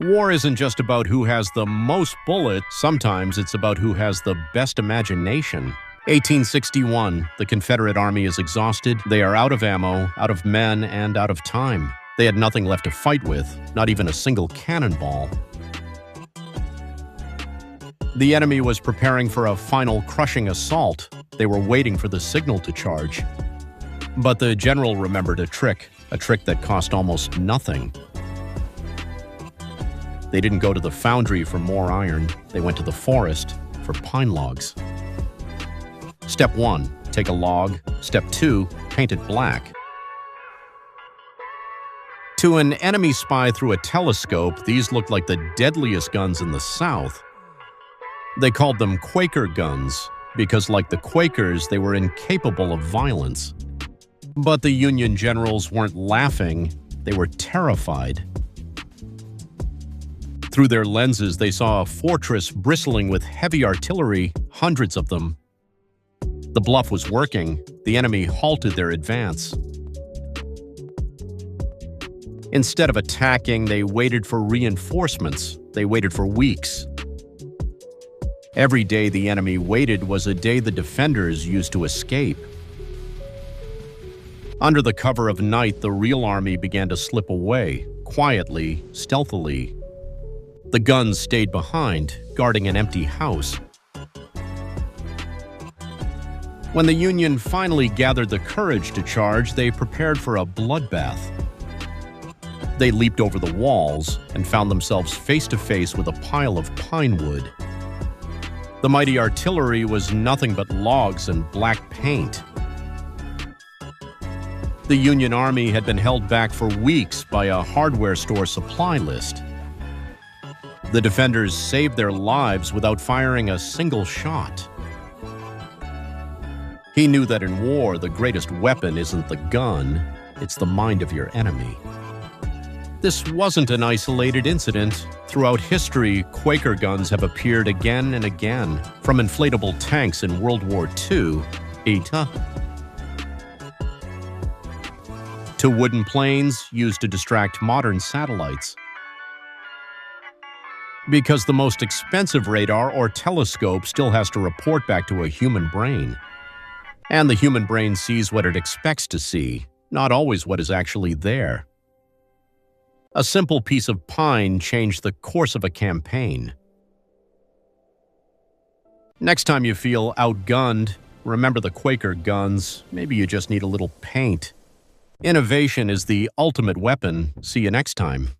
War isn't just about who has the most bullets, sometimes it's about who has the best imagination. 1861, the Confederate Army is exhausted, they are out of ammo, out of men, and out of time. They had nothing left to fight with, not even a single cannonball. The enemy was preparing for a final crushing assault. They were waiting for the signal to charge. But the general remembered a trick that cost almost nothing. They didn't go to the foundry for more iron, they went to the forest for pine logs. Step 1, take a log. Step 2, paint it black. To an enemy spy through a telescope, these looked like the deadliest guns in the South. They called them Quaker Guns, because like the Quakers, they were incapable of violence. But the Union generals weren't laughing, they were terrified. Through their lenses, they saw a fortress bristling with heavy artillery, hundreds of them. The bluff was working. The enemy halted their advance. Instead of attacking, they waited for reinforcements. They waited for weeks. Every day the enemy waited was a day the defenders used to escape. Under the cover of night, the real army began to slip away, quietly, stealthily. The guns stayed behind, guarding an empty house. When the Union finally gathered the courage to charge, they prepared for a bloodbath. They leaped over the walls and found themselves face to face with a pile of pine wood. The mighty artillery was nothing but logs and black paint. The Union Army had been held back for weeks by a hardware store supply list. The defenders saved their lives without firing a single shot. He knew that in war, the greatest weapon isn't the gun, it's the mind of your enemy. This wasn't an isolated incident. Throughout history, Quaker guns have appeared again and again, from inflatable tanks in World War II, to wooden planes used to distract modern satellites. Because the most expensive radar or telescope still has to report back to a human brain. And the human brain sees what it expects to see, not always what is actually there. A simple piece of pine changed the course of a campaign. Next time you feel outgunned, remember the Quaker guns. Maybe you just need a little paint. Innovation is the ultimate weapon. See you next time.